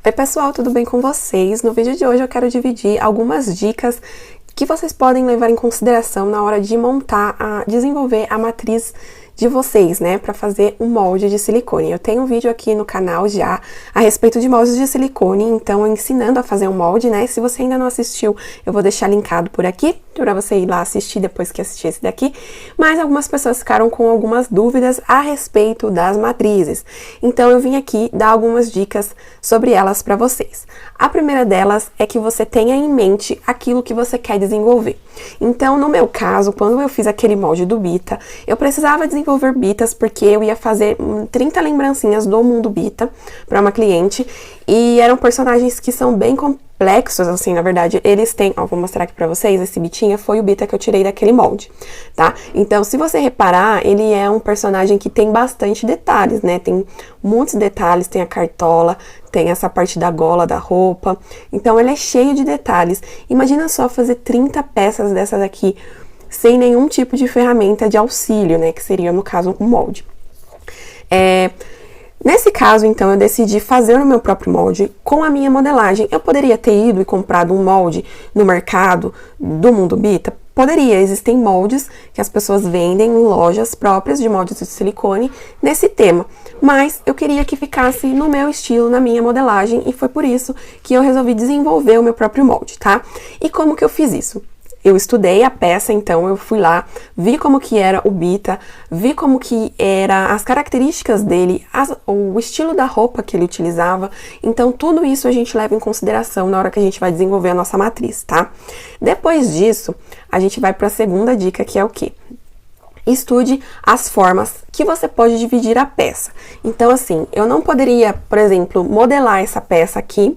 Oi pessoal, tudo bem com vocês? No vídeo de hoje eu quero dividir algumas dicas que vocês podem levar em consideração na hora de desenvolver a matriz de vocês, né, para fazer um molde de silicone. Eu tenho um vídeo aqui no canal já a respeito de moldes de silicone, então ensinando a fazer um molde, né? Se você ainda não assistiu, eu vou deixar linkado por aqui para você ir lá assistir depois que assistir esse daqui. Mas algumas pessoas ficaram com algumas dúvidas a respeito das matrizes. Então eu vim aqui dar algumas dicas sobre elas para vocês. A primeira delas é que você tenha em mente aquilo que você quer desenvolver. Então, no meu caso, quando eu fiz aquele molde do Bita, eu precisava desenvolver bitas porque eu ia fazer 30 lembrancinhas do mundo Bita para uma cliente e eram personagens que são bem complexos, assim, na verdade, eles têm, ó, vou mostrar aqui pra vocês, esse Bitinha foi o Bita que eu tirei daquele molde, tá? Então, se você reparar, ele é um personagem que tem bastante detalhes, né? Tem muitos detalhes, tem a cartola, tem essa parte da gola da roupa, então ele é cheio de detalhes. Imagina só fazer 30 peças dessas aqui sem nenhum tipo de ferramenta de auxílio, né? Que seria, no caso, um molde. Nesse caso, então, eu decidi fazer o meu próprio molde com a minha modelagem. Eu poderia ter ido e comprado um molde no mercado do Mundo Bita? Poderia, existem moldes que as pessoas vendem em lojas próprias de moldes de silicone nesse tema. Mas eu queria que ficasse no meu estilo, na minha modelagem, e foi por isso que eu resolvi desenvolver o meu próprio molde, tá? E como que eu fiz isso? Eu estudei a peça, então eu fui lá, vi como que era o Bita, vi como que era as características dele, o estilo da roupa que ele utilizava. Então tudo isso a gente leva em consideração na hora que a gente vai desenvolver a nossa matriz, tá? Depois disso, a gente vai para a segunda dica, que é o quê? Estude as formas que você pode dividir a peça. Então assim, eu não poderia, por exemplo, modelar essa peça aqui,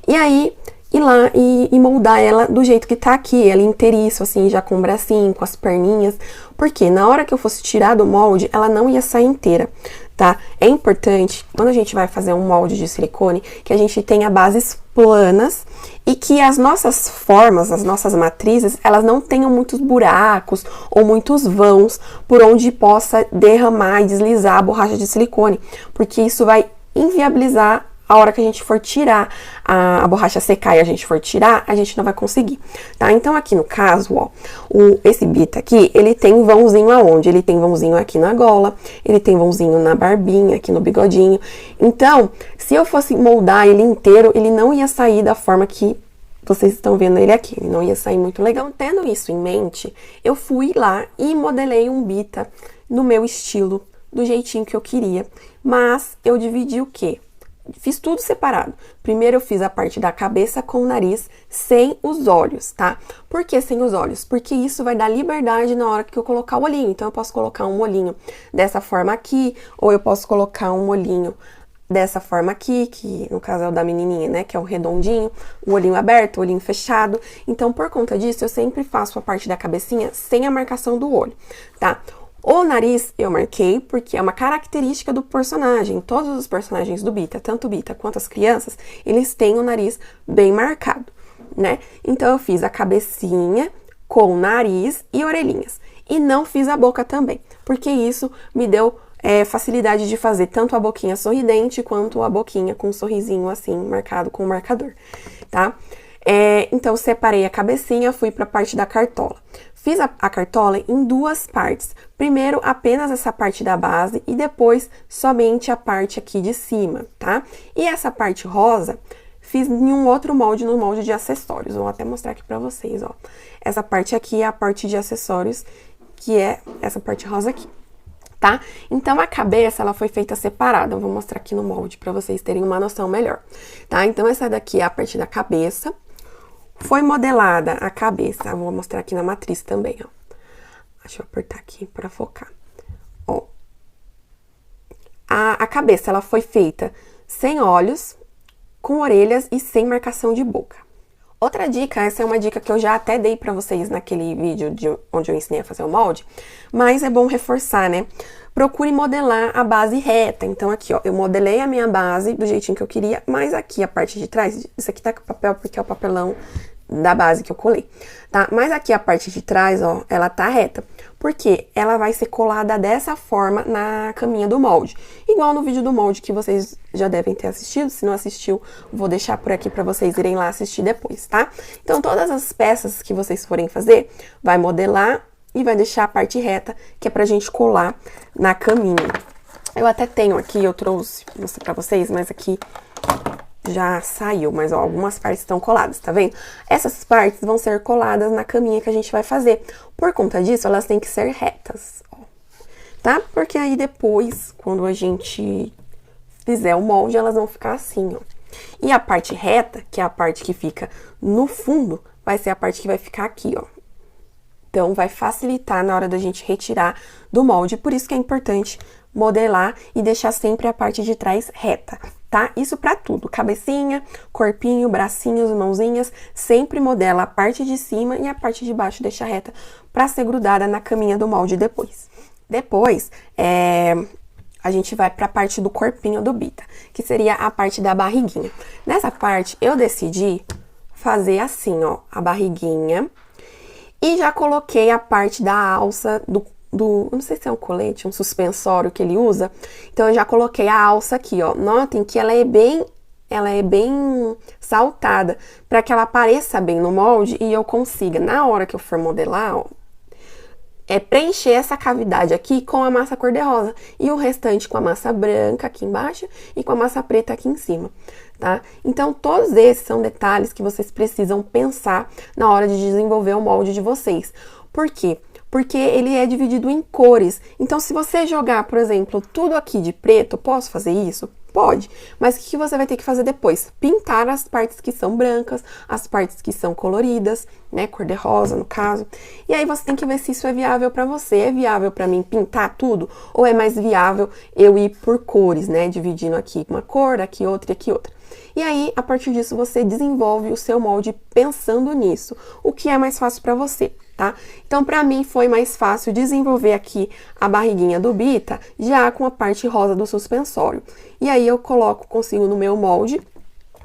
e aí ir lá e moldar ela do jeito que tá aqui, ela inteiriço, assim, já com o bracinho, com as perninhas, porque na hora que eu fosse tirar do molde, ela não ia sair inteira, tá? É importante, quando a gente vai fazer um molde de silicone, que a gente tenha bases planas e que as nossas formas, as nossas matrizes, elas não tenham muitos buracos ou muitos vãos por onde possa derramar e deslizar a borracha de silicone, porque isso vai inviabilizar a hora que a gente for tirar, a borracha secar e a gente for tirar, a gente não vai conseguir, tá? Então, aqui no caso, ó, esse Bita aqui, ele tem vãozinho aonde? Ele tem vãozinho aqui na gola, ele tem vãozinho na barbinha, aqui no bigodinho. Então, se eu fosse moldar ele inteiro, ele não ia sair da forma que vocês estão vendo ele aqui, ele não ia sair muito legal. Então, tendo isso em mente, eu fui lá e modelei um Bita no meu estilo, do jeitinho que eu queria, mas eu dividi o quê? Fiz tudo separado. Primeiro eu fiz a parte da cabeça com o nariz sem os olhos, tá? Por que sem os olhos? Porque isso vai dar liberdade na hora que eu colocar o olhinho. Então eu posso colocar um olhinho dessa forma aqui, ou eu posso colocar um olhinho dessa forma aqui, que no caso é o da menininha, né, que é o redondinho, o olhinho aberto, o olhinho fechado. Então por conta disso eu sempre faço a parte da cabecinha sem a marcação do olho, tá? O nariz eu marquei porque é uma característica do personagem. Todos os personagens do Bita, tanto o Bita quanto as crianças, eles têm o nariz bem marcado, né? Então eu fiz a cabecinha com nariz e orelhinhas. E não fiz a boca também, porque isso me deu facilidade de fazer tanto a boquinha sorridente quanto a boquinha com um sorrisinho assim, marcado com o marcador, tá? Então, separei a cabecinha, fui para a parte da cartola. Fiz a cartola em duas partes. Primeiro, apenas essa parte da base e depois somente a parte aqui de cima, tá? E essa parte rosa, fiz em um outro molde, no molde de acessórios. Vou até mostrar aqui pra vocês, ó. Essa parte aqui é a parte de acessórios, que é essa parte rosa aqui, tá? Então, a cabeça, ela foi feita separada. Eu vou mostrar aqui no molde pra vocês terem uma noção melhor, tá? Então, essa daqui é a parte da cabeça. Foi modelada a cabeça, eu vou mostrar aqui na matriz também, ó. Deixa eu apertar aqui pra focar. Ó. A cabeça, ela foi feita sem olhos, com orelhas e sem marcação de boca. Outra dica, essa é uma dica que eu já até dei pra vocês naquele vídeo onde eu ensinei a fazer o molde, mas é bom reforçar, né? Procure modelar a base reta. Então aqui, ó, eu modelei a minha base do jeitinho que eu queria, mas aqui a parte de trás, isso aqui tá com papel porque é o papelão da base que eu colei, tá? Mas aqui a parte de trás, ó, ela tá reta, porque ela vai ser colada dessa forma na caminha do molde. Igual no vídeo do molde que vocês já devem ter assistido. Se não assistiu, vou deixar por aqui pra vocês irem lá assistir depois, tá? Então, todas as peças que vocês forem fazer, vai modelar e vai deixar a parte reta, que é pra gente colar na caminha. Eu até tenho aqui, eu trouxe, vou mostrar pra vocês, mas aqui já saiu, mas ó, algumas partes estão coladas, tá vendo? Essas partes vão ser coladas na caminha que a gente vai fazer. Por conta disso, elas têm que ser retas, ó, tá? Porque aí depois, quando a gente fizer o molde, elas vão ficar assim, ó. E a parte reta, que é a parte que fica no fundo, vai ser a parte que vai ficar aqui, ó. Então, vai facilitar na hora da gente retirar do molde, por isso que é importante modelar e deixar sempre a parte de trás reta, tá? Isso pra tudo, cabecinha, corpinho, bracinhos, mãozinhas, sempre modela a parte de cima e a parte de baixo deixa reta pra ser grudada na caminha do molde depois. Depois, a gente vai pra parte do corpinho do Bita, que seria a parte da barriguinha. Nessa parte, eu decidi fazer assim, ó, a barriguinha, e já coloquei a parte da alça não sei se é um colete, um suspensório que ele usa. Então, eu já coloquei a alça aqui, ó. Notem que ela é bem saltada, para que ela apareça bem no molde e eu consiga, na hora que eu for modelar, ó, preencher essa cavidade aqui com a massa cor-de-rosa e o restante com a massa branca aqui embaixo e com a massa preta aqui em cima, tá? Então, todos esses são detalhes que vocês precisam pensar na hora de desenvolver o molde de vocês. Por quê? Porque ele é dividido em cores. Então, se você jogar, por exemplo, tudo aqui de preto, posso fazer isso? Pode. Mas o que você vai ter que fazer depois? Pintar as partes que são brancas, as partes que são coloridas, né? Cor-de-rosa, no caso. E aí, você tem que ver se isso é viável pra você. É viável pra mim pintar tudo? Ou é mais viável eu ir por cores, né? Dividindo aqui uma cor, aqui outra e aqui outra. E aí, a partir disso, você desenvolve o seu molde pensando nisso. O que é mais fácil pra você, tá? Então, pra mim, foi mais fácil desenvolver aqui a barriguinha do Bita, já com a parte rosa do suspensório. E aí, eu consigo no meu molde,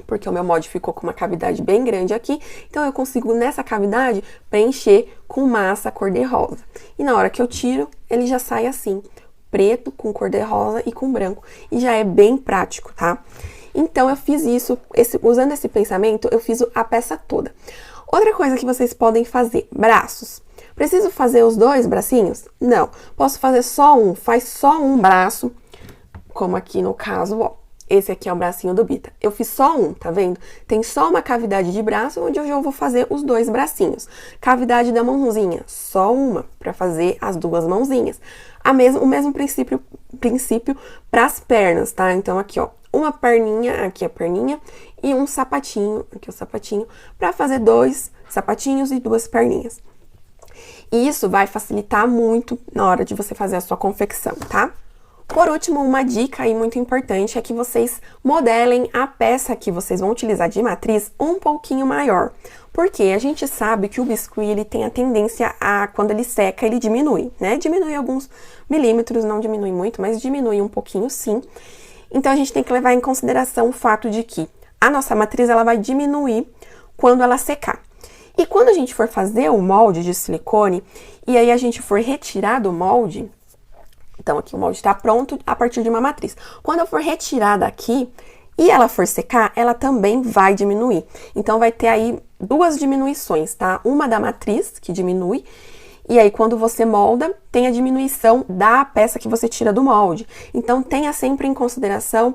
porque o meu molde ficou com uma cavidade bem grande aqui, então eu consigo, nessa cavidade, preencher com massa cor-de-rosa. E na hora que eu tiro, ele já sai assim, preto, com cor-de-rosa e com branco. E já é bem prático, tá? Então, eu fiz isso, usando esse pensamento, eu fiz a peça toda. Outra coisa que vocês podem fazer, braços. Preciso fazer os dois bracinhos? Não. Posso fazer só um, faz só um braço, como aqui no caso, ó. Esse aqui é o bracinho do Bita. Eu fiz só um, tá vendo? Tem só uma cavidade de braço, onde eu já vou fazer os dois bracinhos. Cavidade da mãozinha, só uma, pra fazer as duas mãozinhas. O mesmo princípio para as pernas, tá? Então, aqui, ó, uma perninha, aqui a perninha, e um sapatinho, aqui o sapatinho, para fazer dois sapatinhos e duas perninhas. E isso vai facilitar muito na hora de você fazer a sua confecção, tá? Por último, uma dica aí muito importante é que vocês modelem a peça que vocês vão utilizar de matriz um pouquinho maior. Porque a gente sabe que o biscuit, ele tem a tendência a, quando ele seca, ele diminui, né? Diminui alguns milímetros, não diminui muito, mas diminui um pouquinho sim. Então, a gente tem que levar em consideração o fato de que a nossa matriz, ela vai diminuir quando ela secar. E quando a gente for fazer o molde de silicone, e aí a gente for retirar do molde, então aqui o molde está pronto a partir de uma matriz. Quando eu for retirar daqui e ela for secar, ela também vai diminuir. Então, vai ter aí duas diminuições, tá? Uma da matriz, que diminui, e aí quando você molda, tem a diminuição da peça que você tira do molde. Então, tenha sempre em consideração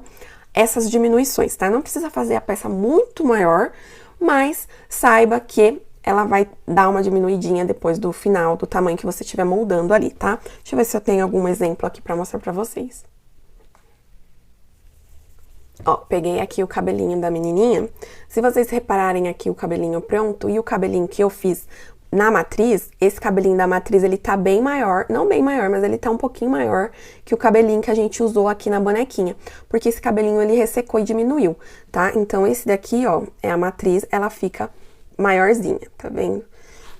essas diminuições, tá? Não precisa fazer a peça muito maior, mas saiba que ela vai dar uma diminuidinha depois do final, do tamanho que você estiver moldando ali, tá? Deixa eu ver se eu tenho algum exemplo aqui pra mostrar pra vocês. Ó, peguei aqui o cabelinho da menininha. Se vocês repararem aqui o cabelinho pronto e o cabelinho que eu fiz na matriz, esse cabelinho da matriz, ele tá bem maior, não bem maior, mas ele tá um pouquinho maior que o cabelinho que a gente usou aqui na bonequinha, porque esse cabelinho, ele ressecou e diminuiu, tá? Então, esse daqui, ó, é a matriz, ela fica maiorzinha, tá vendo?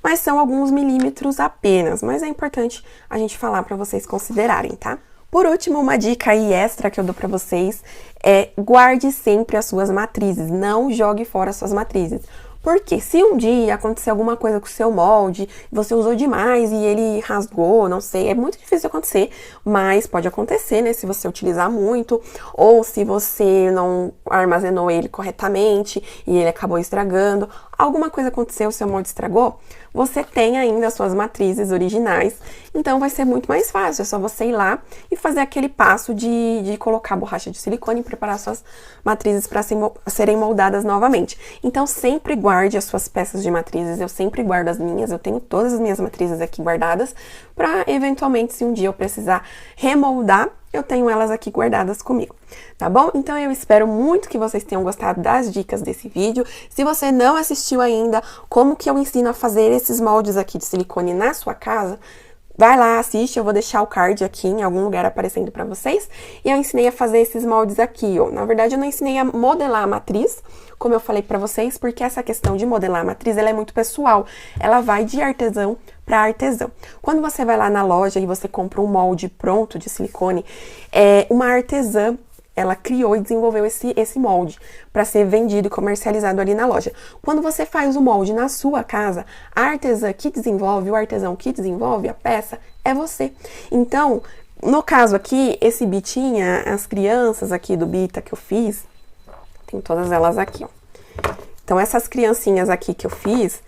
Mas são alguns milímetros apenas, mas é importante a gente falar pra vocês considerarem, tá? Por último, uma dica aí extra que eu dou pra vocês é guarde sempre as suas matrizes, não jogue fora as suas matrizes. Porque se um dia acontecer alguma coisa com o seu molde, você usou demais e ele rasgou, não sei, é muito difícil acontecer, mas pode acontecer, né, se você utilizar muito, ou se você não armazenou ele corretamente e ele acabou estragando, alguma coisa aconteceu, o seu molde estragou, você tem ainda as suas matrizes originais, então vai ser muito mais fácil, é só você ir lá e fazer aquele passo de colocar a borracha de silicone e preparar suas matrizes para serem moldadas novamente. Então sempre guarde as suas peças de matrizes, eu sempre guardo as minhas, eu tenho todas as minhas matrizes aqui guardadas, para eventualmente, se um dia eu precisar remoldar, eu tenho elas aqui guardadas comigo, tá bom? Então eu espero muito que vocês tenham gostado das dicas desse vídeo. Se você não assistiu ainda como que eu ensino a fazer esses moldes aqui de silicone na sua casa, vai lá, assiste, eu vou deixar o card aqui em algum lugar aparecendo pra vocês. E eu ensinei a fazer esses moldes aqui, ó. Na verdade, eu não ensinei a modelar a matriz, como eu falei pra vocês, porque essa questão de modelar a matriz, ela é muito pessoal. Ela vai de artesão para artesão. Quando você vai lá na loja e você compra um molde pronto de silicone, uma artesã, ela criou e desenvolveu esse molde para ser vendido e comercializado ali na loja. Quando você faz o molde na sua casa, a artesã que desenvolve, o artesão que desenvolve a peça é você. Então, no caso aqui, esse bitinha, as crianças aqui do Bita que eu fiz, tem todas elas aqui, ó. Então, essas criancinhas aqui que eu fiz,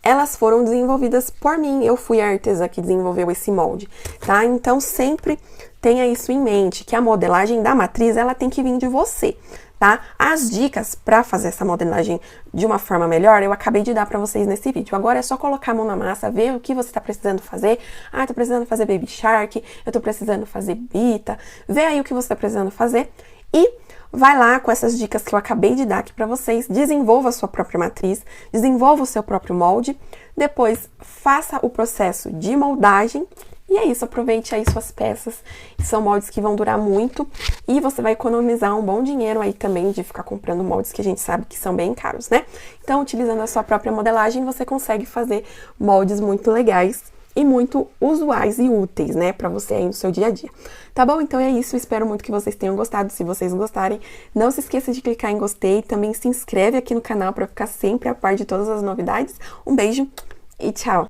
elas foram desenvolvidas por mim, eu fui a artesã que desenvolveu esse molde, tá? Então, sempre tenha isso em mente, que a modelagem da matriz, ela tem que vir de você, tá? As dicas para fazer essa modelagem de uma forma melhor, eu acabei de dar para vocês nesse vídeo. Agora é só colocar a mão na massa, ver o que você tá precisando fazer. Ah, tô precisando fazer Baby Shark, eu tô precisando fazer Bita. Vê aí o que você tá precisando fazer e vai lá com essas dicas que eu acabei de dar aqui pra vocês, desenvolva a sua própria matriz, desenvolva o seu próprio molde, depois faça o processo de moldagem e é isso, aproveite aí suas peças, são moldes que vão durar muito e você vai economizar um bom dinheiro aí também de ficar comprando moldes que a gente sabe que são bem caros, né? Então, utilizando a sua própria modelagem, você consegue fazer moldes muito legais e muito usuais e úteis, né, pra você aí no seu dia a dia. Tá bom? Então é isso, espero muito que vocês tenham gostado. Se vocês gostarem, não se esqueça de clicar em gostei, também se inscreve aqui no canal pra ficar sempre a par de todas as novidades. Um beijo e tchau!